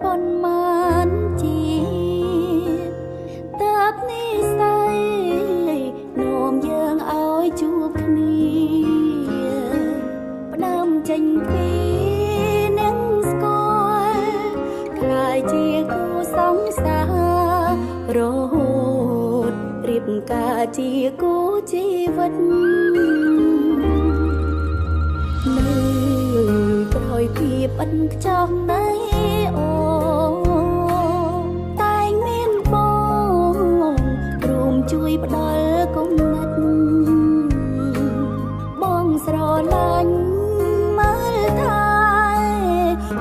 ប៉ុន្មានជាតិតើបនេះស្អីនាំយើងឲ្យជួបគ្នាផ្ដើមចេញពីនឹងស្គាល់ខ្លាយជាគូសង្សាររហូតរៀបការជាគូជីវិតនៅក្រោយភាពឥតខ្ចោះនៃជួយផ្ដល់គំនិតបងស្រឡាញ់មើលថា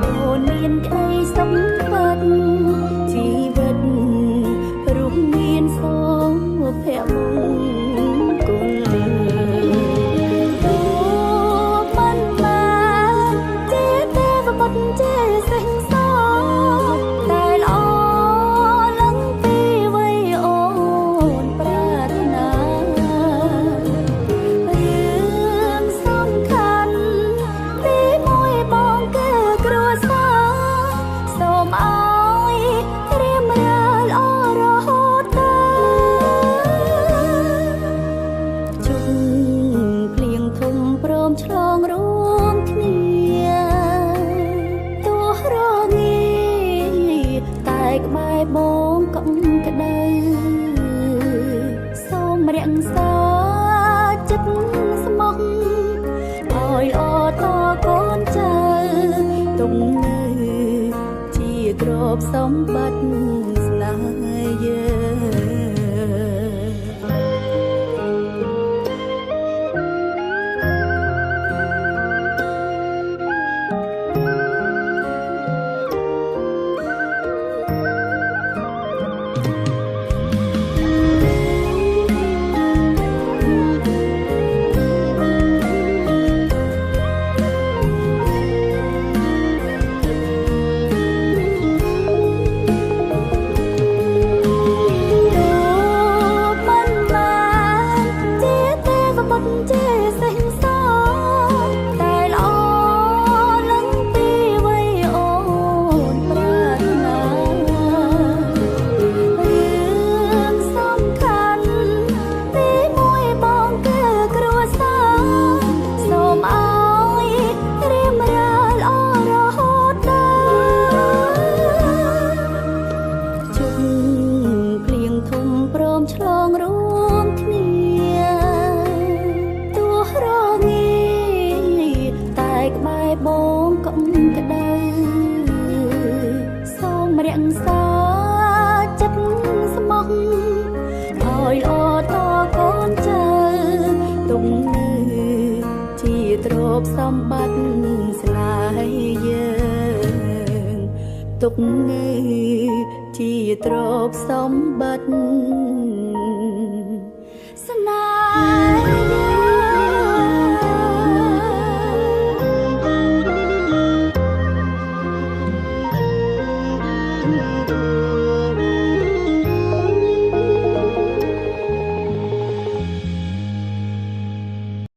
អូនមានក្តីសម្បត្តិជីវិតរុងមានសូមភៈមង្គលទូមិនបានជាទេវបុត្រជាសេះសតែល្អឡើងពីវ័យអូនឆ្លងរួមគ្នាទោះរងាតែក្បែរបងកំក្តៅសូមរក្សាចិត្តស្មោះឲ្យល្អតកូនចៅទុំនៅជាទ្រព្យសម្បត្តិស្នេហ៍យើងឆ្លងរួមគ្នាទោះរងាតែក្បែរបងកំក្តៅសូមរក្សាចិត្តស្មោះឲ្យល្អតកូនចៅទុំនៅជាទ្រព្យសម្បត្តិស្នេហ៍យើងទុកនៅជាទ្រព្យសម្បត្តិ